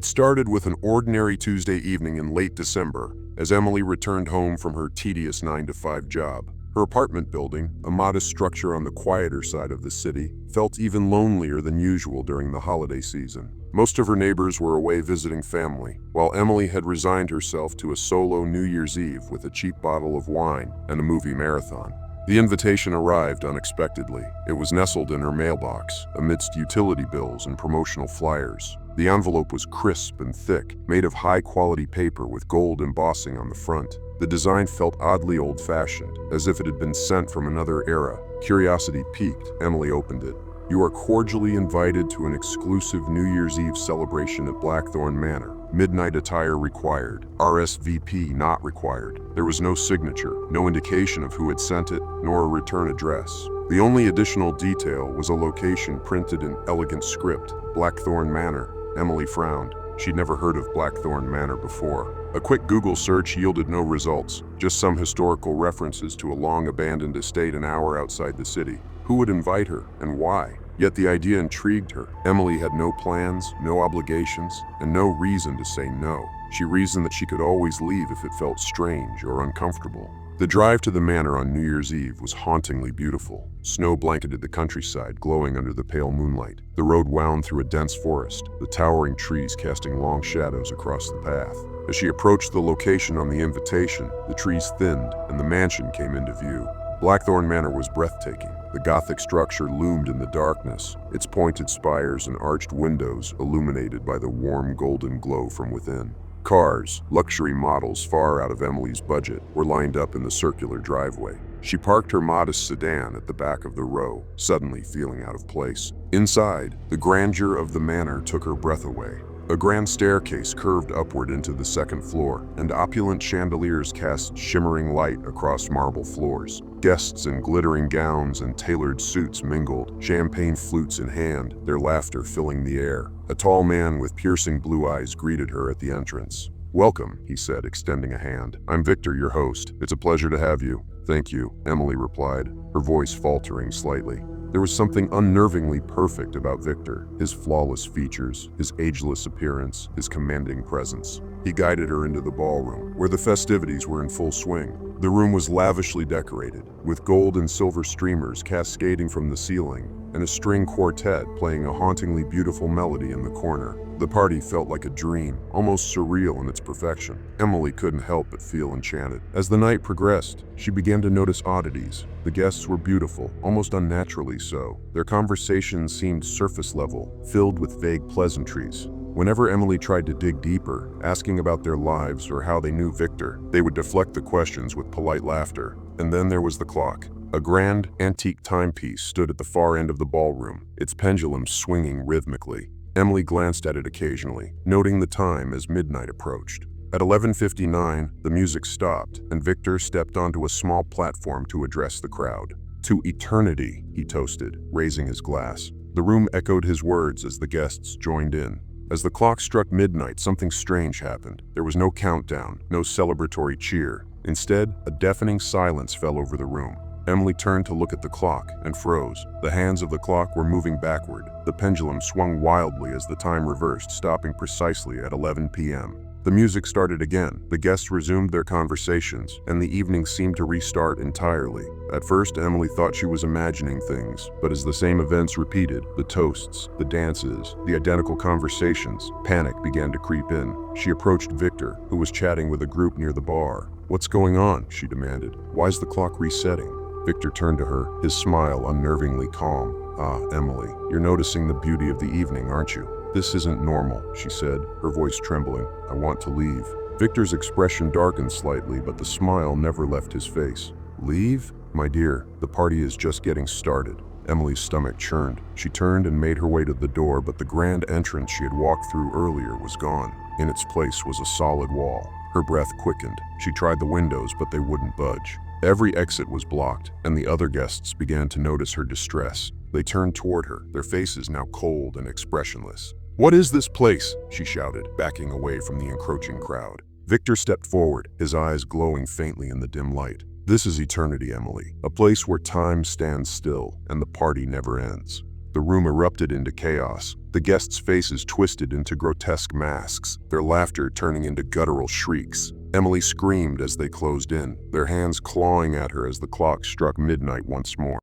It started with an ordinary Tuesday evening in late December, as Emily returned home from her tedious 9-to-5 job. Her apartment building, a modest structure on the quieter side of the city, felt even lonelier than usual during the holiday season. Most of her neighbors were away visiting family, while Emily had resigned herself to a solo New Year's Eve with a cheap bottle of wine and a movie marathon. The invitation arrived unexpectedly. It was nestled in her mailbox, amidst utility bills and promotional flyers. The envelope was crisp and thick, made of high-quality paper with gold embossing on the front. The design felt oddly old-fashioned, as if it had been sent from another era. Curiosity piqued. Emily opened it. "You are cordially invited to an exclusive New Year's Eve celebration at Blackthorn Manor. Midnight attire required. RSVP not required." There was no signature, no indication of who had sent it, nor a return address. The only additional detail was a location printed in elegant script, Blackthorn Manor. Emily frowned. She'd never heard of Blackthorn Manor before. A quick Google search yielded no results, just some historical references to a long-abandoned estate an hour outside the city. Who would invite her, and why? Yet the idea intrigued her. Emily had no plans, no obligations, and no reason to say no. She reasoned that she could always leave if it felt strange or uncomfortable. The drive to the manor on New Year's Eve was hauntingly beautiful. Snow blanketed the countryside, glowing under the pale moonlight. The road wound through a dense forest, the towering trees casting long shadows across the path. As she approached the location on the invitation, the trees thinned and the mansion came into view. Blackthorn Manor was breathtaking. The Gothic structure loomed in the darkness, its pointed spires and arched windows illuminated by the warm golden glow from within. Cars, luxury models far out of Emily's budget, were lined up in the circular driveway. She parked her modest sedan at the back of the row, suddenly feeling out of place. Inside, the grandeur of the manor took her breath away. A grand staircase curved upward into the second floor, and opulent chandeliers cast shimmering light across marble floors. Guests in glittering gowns and tailored suits mingled, champagne flutes in hand, their laughter filling the air. A tall man with piercing blue eyes greeted her at the entrance. "Welcome," he said, extending a hand. "I'm Victor, your host. It's a pleasure to have you." "Thank you," Emily replied, her voice faltering slightly. There was something unnervingly perfect about Victor, his flawless features, his ageless appearance, his commanding presence. He guided her into the ballroom, where the festivities were in full swing. The room was lavishly decorated, with gold and silver streamers cascading from the ceiling, and a string quartet playing a hauntingly beautiful melody in the corner. The party felt like a dream, almost surreal in its perfection. Emily couldn't help but feel enchanted. As the night progressed, she began to notice oddities. The guests were beautiful, almost unnaturally so. Their conversations seemed surface level, filled with vague pleasantries. Whenever Emily tried to dig deeper, asking about their lives or how they knew Victor, they would deflect the questions with polite laughter. And then there was the clock. A grand, antique timepiece stood at the far end of the ballroom, its pendulum swinging rhythmically. Emily glanced at it occasionally, noting the time as midnight approached. At 11:59, the music stopped, and Victor stepped onto a small platform to address the crowd. "To eternity," he toasted, raising his glass. The room echoed his words as the guests joined in. As the clock struck midnight, something strange happened. There was no countdown, no celebratory cheer. Instead, a deafening silence fell over the room. Emily turned to look at the clock and froze. The hands of the clock were moving backward. The pendulum swung wildly as the time reversed, stopping precisely at 11 p.m. The music started again. The guests resumed their conversations, and the evening seemed to restart entirely. At first, Emily thought she was imagining things, but as the same events repeated, the toasts, the dances, the identical conversations, panic began to creep in. She approached Victor, who was chatting with a group near the bar. "What's going on?" she demanded. "Why's the clock resetting?" Victor turned to her, his smile unnervingly calm. "Ah, Emily, you're noticing the beauty of the evening, aren't you?" "This isn't normal," she said, her voice trembling. "I want to leave." Victor's expression darkened slightly, but the smile never left his face. "Leave? My dear, the party is just getting started." Emily's stomach churned. She turned and made her way to the door, but the grand entrance she had walked through earlier was gone. In its place was a solid wall. Her breath quickened. She tried the windows, but they wouldn't budge. Every exit was blocked, and the other guests began to notice her distress. They turned toward her, their faces now cold and expressionless. "What is this place?" she shouted, backing away from the encroaching crowd. Victor stepped forward, his eyes glowing faintly in the dim light. "This is eternity, Emily, a place where time stands still and the party never ends." The room erupted into chaos. The guests' faces twisted into grotesque masks, their laughter turning into guttural shrieks. Emily screamed as they closed in, their hands clawing at her as the clock struck midnight once more.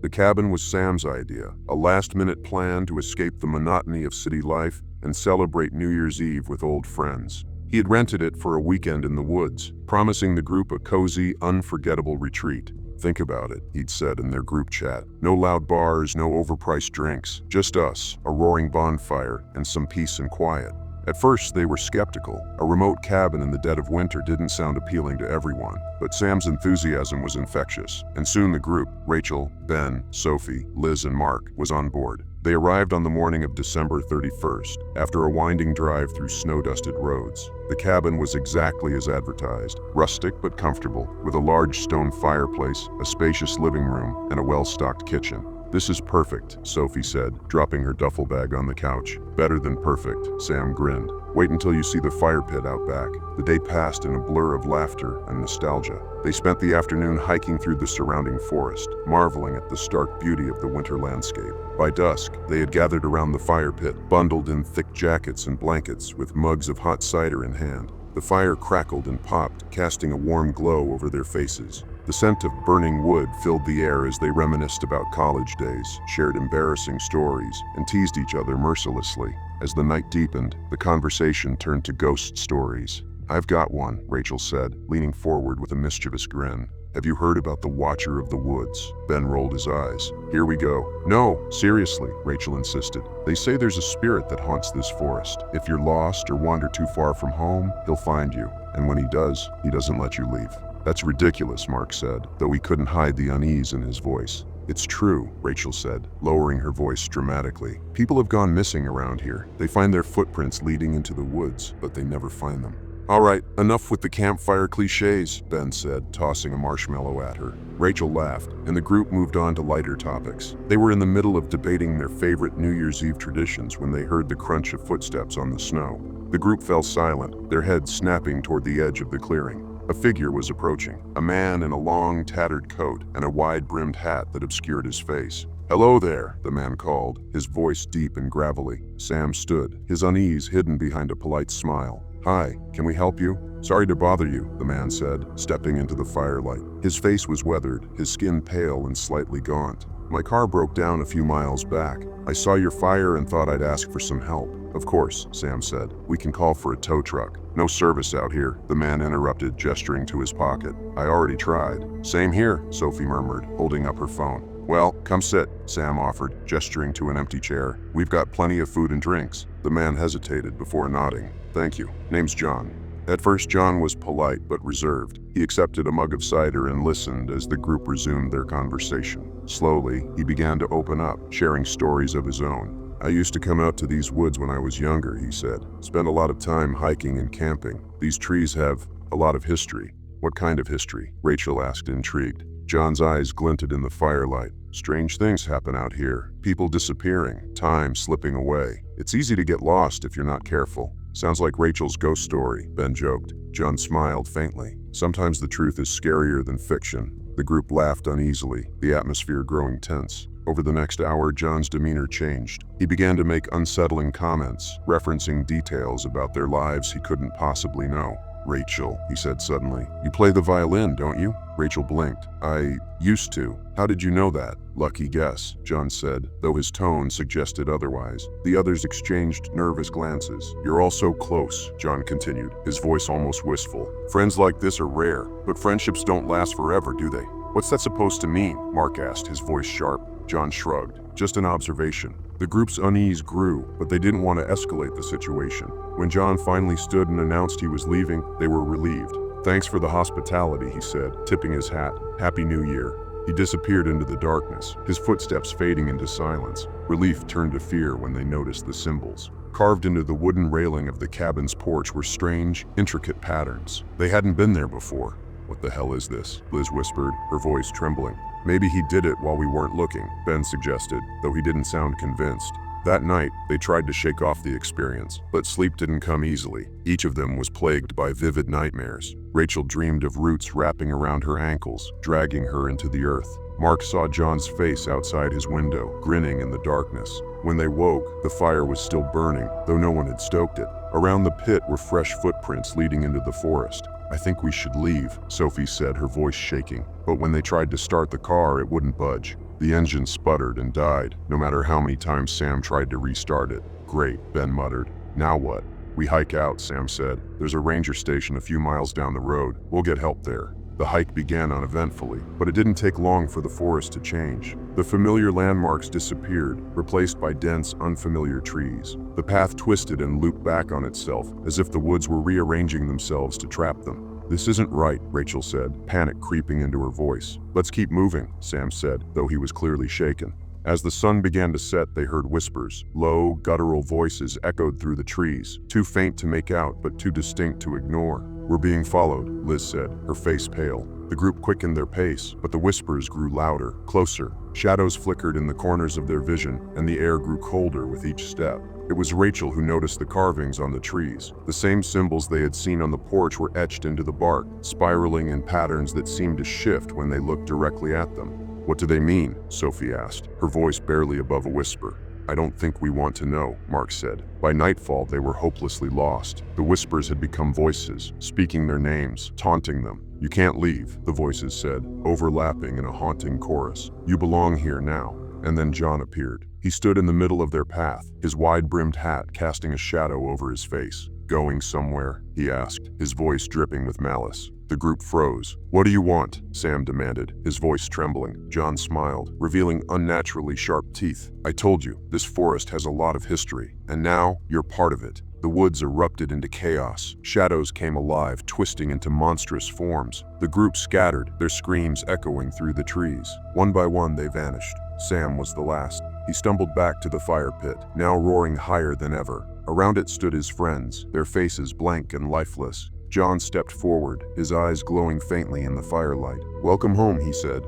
The cabin was Sam's idea, a last-minute plan to escape the monotony of city life and celebrate New Year's Eve with old friends. He had rented it for a weekend in the woods, promising the group a cozy, unforgettable retreat. "Think about it," he'd said in their group chat. "No loud bars, no overpriced drinks, just us, a roaring bonfire, and some peace and quiet." At first, they were skeptical. A remote cabin in the dead of winter didn't sound appealing to everyone, but Sam's enthusiasm was infectious, and soon the group, Rachel, Ben, Sophie, Liz, and Mark, was on board. They arrived on the morning of December 31st, after a winding drive through snow-dusted roads. The cabin was exactly as advertised, rustic but comfortable, with a large stone fireplace, a spacious living room, and a well-stocked kitchen. "This is perfect," Sophie said, dropping her duffel bag on the couch. "Better than perfect," Sam grinned. "Wait until you see the fire pit out back." The day passed in a blur of laughter and nostalgia. They spent the afternoon hiking through the surrounding forest, marveling at the stark beauty of the winter landscape. By dusk, they had gathered around the fire pit, bundled in thick jackets and blankets, with mugs of hot cider in hand. The fire crackled and popped, casting a warm glow over their faces. The scent of burning wood filled the air as they reminisced about college days, shared embarrassing stories, and teased each other mercilessly. As the night deepened, the conversation turned to ghost stories. "I've got one," Rachel said, leaning forward with a mischievous grin. "Have you heard about the Watcher of the Woods?" Ben rolled his eyes. "Here we go." "No, seriously," Rachel insisted. "They say there's a spirit that haunts this forest. If you're lost or wander too far from home, he'll find you. And when he does, he doesn't let you leave." "That's ridiculous," Mark said, though he couldn't hide the unease in his voice. "It's true," Rachel said, lowering her voice dramatically. "People have gone missing around here. They find their footprints leading into the woods, but they never find them." "All right, enough with the campfire cliches," Ben said, tossing a marshmallow at her. Rachel laughed, and the group moved on to lighter topics. They were in the middle of debating their favorite New Year's Eve traditions when they heard the crunch of footsteps on the snow. The group fell silent, their heads snapping toward the edge of the clearing. A figure was approaching, a man in a long, tattered coat and a wide-brimmed hat that obscured his face. "Hello there," the man called, his voice deep and gravelly. Sam stood, his unease hidden behind a polite smile. "Hi, can we help you?" "Sorry to bother you," the man said, stepping into the firelight. His face was weathered, his skin pale and slightly gaunt. "My car broke down a few miles back. I saw your fire and thought I'd ask for some help." "Of course," Sam said. "We can call for a tow truck." "No service out here," the man interrupted, gesturing to his pocket. "I already tried." "Same here," Sophie murmured, holding up her phone. "Well, come sit," Sam offered, gesturing to an empty chair. "We've got plenty of food and drinks." The man hesitated before nodding. "Thank you. Name's John." At first, John was polite but reserved. He accepted a mug of cider and listened as the group resumed their conversation. Slowly, he began to open up, sharing stories of his own. "I used to come out to these woods when I was younger," he said. "Spent a lot of time hiking and camping. These trees have a lot of history." "What kind of history?" Rachel asked, intrigued. John's eyes glinted in the firelight. "Strange things happen out here. People disappearing, time slipping away. It's easy to get lost if you're not careful." "Sounds like Rachel's ghost story," Ben joked. John smiled faintly. "Sometimes the truth is scarier than fiction." The group laughed uneasily, the atmosphere growing tense. Over the next hour, John's demeanor changed. He began to make unsettling comments, referencing details about their lives he couldn't possibly know. "Rachel," he said suddenly, "you play the violin, don't you?" Rachel blinked. "I used to." "How did you know that?" "Lucky guess," John said, though his tone suggested otherwise. The others exchanged nervous glances. "You're all so close," John continued, his voice almost wistful. "Friends like this are rare, but friendships don't last forever, do they?" "What's that supposed to mean?" Mark asked, his voice sharp. John shrugged. "Just an observation." The group's unease grew, but they didn't want to escalate the situation. When John finally stood and announced he was leaving, they were relieved. "Thanks for the hospitality," he said, tipping his hat. "Happy New Year." He disappeared into the darkness, his footsteps fading into silence. Relief turned to fear when they noticed the symbols. Carved into the wooden railing of the cabin's porch were strange, intricate patterns. They hadn't been there before. "What the hell is this?" Liz whispered, her voice trembling. "Maybe he did it while we weren't looking," Ben suggested, though he didn't sound convinced. That night, they tried to shake off the experience, but sleep didn't come easily. Each of them was plagued by vivid nightmares. Rachel dreamed of roots wrapping around her ankles, dragging her into the earth. Mark saw John's face outside his window, grinning in the darkness. When they woke, the fire was still burning, though no one had stoked it. Around the pit were fresh footprints leading into the forest. "I think we should leave," Sophie said, her voice shaking. But when they tried to start the car, it wouldn't budge. The engine sputtered and died, no matter how many times Sam tried to restart it. "Great," Ben muttered. "Now what?" "We hike out," Sam said. "There's a ranger station a few miles down the road. We'll get help there." The hike began uneventfully, but it didn't take long for the forest to change. The familiar landmarks disappeared, replaced by dense, unfamiliar trees. The path twisted and looped back on itself, as if the woods were rearranging themselves to trap them. "This isn't right," Rachel said, panic creeping into her voice. "Let's keep moving," Sam said, though he was clearly shaken. As the sun began to set, they heard whispers. Low, guttural voices echoed through the trees, too faint to make out, but too distinct to ignore. "We're being followed," Liz said, her face pale. The group quickened their pace, but the whispers grew louder, closer. Shadows flickered in the corners of their vision, and the air grew colder with each step. It was Rachel who noticed the carvings on the trees. The same symbols they had seen on the porch were etched into the bark, spiraling in patterns that seemed to shift when they looked directly at them. "What do they mean?" Sophie asked, her voice barely above a whisper. "I don't think we want to know," Mark said. By nightfall, they were hopelessly lost. The whispers had become voices, speaking their names, taunting them. "You can't leave," the voices said, overlapping in a haunting chorus. "You belong here now." And then John appeared. He stood in the middle of their path, his wide-brimmed hat casting a shadow over his face. "Going somewhere?" he asked, his voice dripping with malice. The group froze. "What do you want?" Sam demanded, his voice trembling. John smiled, revealing unnaturally sharp teeth. "I told you, this forest has a lot of history, and now you're part of it." The woods erupted into chaos. Shadows came alive, twisting into monstrous forms. The group scattered, their screams echoing through the trees. One by one, they vanished. Sam was the last. He stumbled back to the fire pit, now roaring higher than ever. Around it stood his friends, their faces blank and lifeless. John stepped forward, his eyes glowing faintly in the firelight. "Welcome home," he said.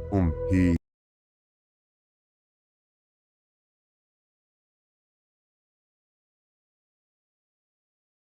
He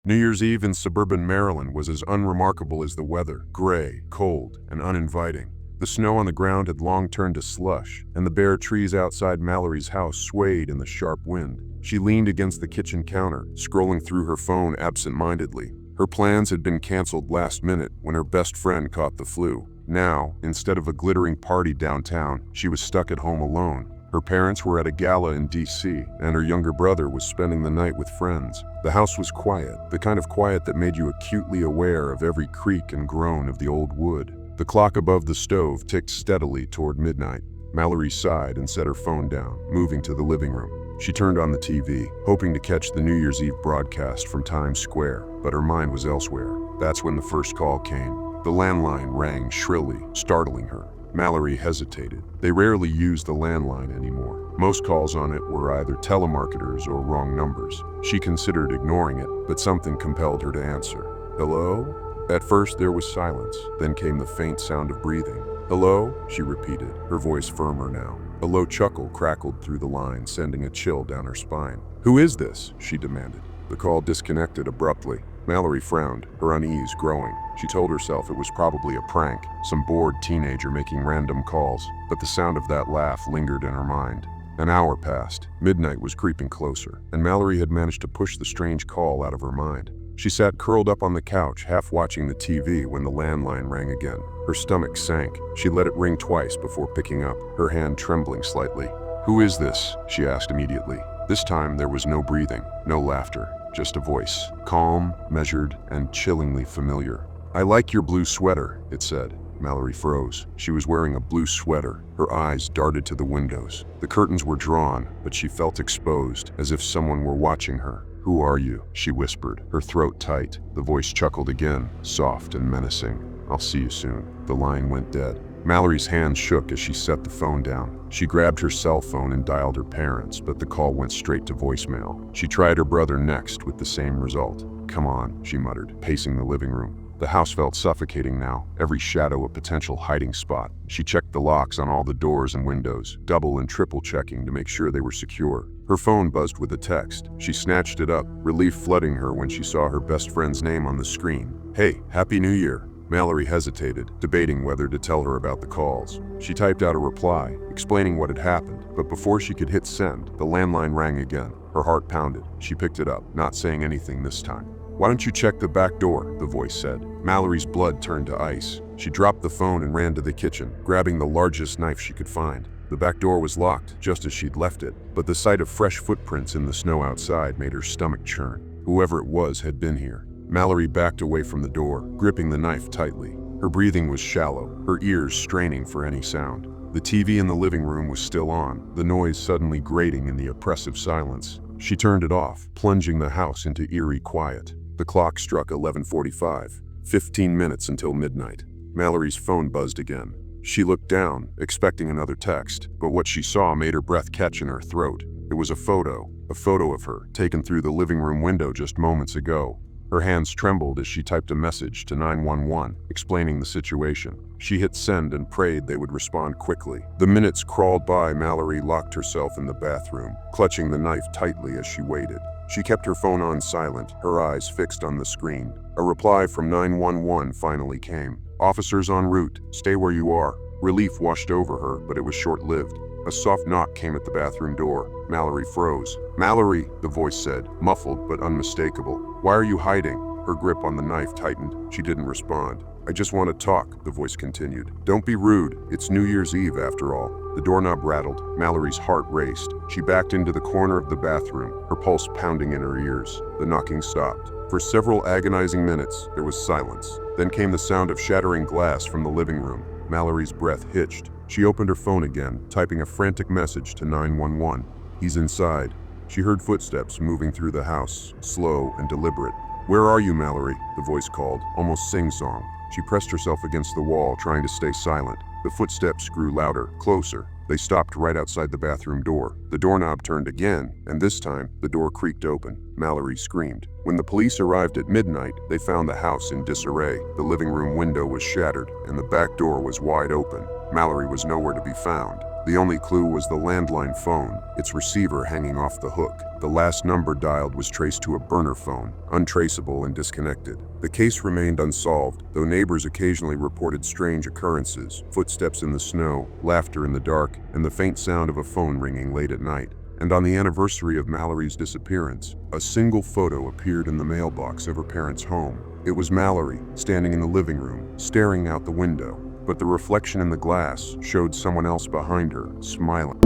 New Year's Eve in suburban Maryland was as unremarkable as the weather, gray, cold, and uninviting. The snow on the ground had long turned to slush, and the bare trees outside Mallory's house swayed in the sharp wind. She leaned against the kitchen counter, scrolling through her phone absent-mindedly. Her plans had been canceled last minute when her best friend caught the flu. Now, instead of a glittering party downtown, she was stuck at home alone. Her parents were at a gala in D.C., and her younger brother was spending the night with friends. The house was quiet, the kind of quiet that made you acutely aware of every creak and groan of the old wood. The clock above the stove ticked steadily toward midnight. Mallory sighed and set her phone down, moving to the living room. She turned on the TV, hoping to catch the New Year's Eve broadcast from Times Square, but her mind was elsewhere. That's when the first call came. The landline rang shrilly, startling her. Mallory hesitated. They rarely used the landline anymore. Most calls on it were either telemarketers or wrong numbers. She considered ignoring it, but something compelled her to answer. "Hello?" At first there was silence, then came the faint sound of breathing. "Hello?" she repeated, her voice firmer now. A low chuckle crackled through the line, sending a chill down her spine. "Who is this?" she demanded. The call disconnected abruptly. Mallory frowned, her unease growing. She told herself it was probably a prank, some bored teenager making random calls, but the sound of that laugh lingered in her mind. An hour passed. Midnight was creeping closer, and Mallory had managed to push the strange call out of her mind. She sat curled up on the couch, half watching the TV when the landline rang again. Her stomach sank. She let it ring twice before picking up, her hand trembling slightly. "Who is this?" she asked immediately. This time there was no breathing, no laughter, just a voice, calm, measured, and chillingly familiar. "I like your blue sweater," it said. Mallory froze. She was wearing a blue sweater. Her eyes darted to the windows. The curtains were drawn, but she felt exposed, as if someone were watching her. "Who are you?" she whispered, her throat tight. The voice chuckled again, soft and menacing. "I'll see you soon." The line went dead. Mallory's hands shook as she set the phone down. She grabbed her cell phone and dialed her parents, but the call went straight to voicemail. She tried her brother next with the same result. "Come on," she muttered, pacing the living room. The house felt suffocating now, every shadow a potential hiding spot. She checked the locks on all the doors and windows, double and triple checking to make sure they were secure. Her phone buzzed with a text. She snatched it up, relief flooding her when she saw her best friend's name on the screen. "Hey, Happy New Year." Mallory hesitated, debating whether to tell her about the calls. She typed out a reply, explaining what had happened, but before she could hit send, the landline rang again. Her heart pounded. She picked it up, not saying anything this time. "Why don't you check the back door?" the voice said. Mallory's blood turned to ice. She dropped the phone and ran to the kitchen, grabbing the largest knife she could find. The back door was locked, just as she'd left it, but the sight of fresh footprints in the snow outside made her stomach churn. Whoever it was had been here. Mallory backed away from the door, gripping the knife tightly. Her breathing was shallow, her ears straining for any sound. The TV in the living room was still on, the noise suddenly grating in the oppressive silence. She turned it off, plunging the house into eerie quiet. The clock struck 11:45, 15 minutes until midnight. Mallory's phone buzzed again. She looked down, expecting another text, but what she saw made her breath catch in her throat. It was a photo of her, taken through the living room window just moments ago. Her hands trembled as she typed a message to 911, explaining the situation. She hit send and prayed they would respond quickly. The minutes crawled by. Mallory locked herself in the bathroom, clutching the knife tightly as she waited. She kept her phone on silent, her eyes fixed on the screen. A reply from 911 finally came. "Officers en route. Stay where you are." Relief washed over her, but it was short-lived. A soft knock came at the bathroom door. Mallory froze. "Mallory," the voice said, muffled but unmistakable. "Why are you hiding?" Her grip on the knife tightened. She didn't respond. "I just want to talk," the voice continued. "Don't be rude. It's New Year's Eve after all." The doorknob rattled. Mallory's heart raced. She backed into the corner of the bathroom, her pulse pounding in her ears. The knocking stopped. For several agonizing minutes, there was silence. Then came the sound of shattering glass from the living room. Mallory's breath hitched. She opened her phone again, typing a frantic message to 911. "He's inside." She heard footsteps moving through the house, slow and deliberate. "Where are you, Mallory?" the voice called, almost sing-song. She pressed herself against the wall, trying to stay silent. The footsteps grew louder, closer. They stopped right outside the bathroom door. The doorknob turned again, and this time, the door creaked open. Mallory screamed. When the police arrived at midnight, they found the house in disarray. The living room window was shattered, and the back door was wide open. Mallory was nowhere to be found. The only clue was the landline phone, its receiver hanging off the hook. The last number dialed was traced to a burner phone, untraceable and disconnected. The case remained unsolved, though neighbors occasionally reported strange occurrences, footsteps in the snow, laughter in the dark, and the faint sound of a phone ringing late at night. And on the anniversary of Mallory's disappearance, a single photo appeared in the mailbox of her parents' home. It was Mallory, standing in the living room, staring out the window. But the reflection in the glass showed someone else behind her, smiling.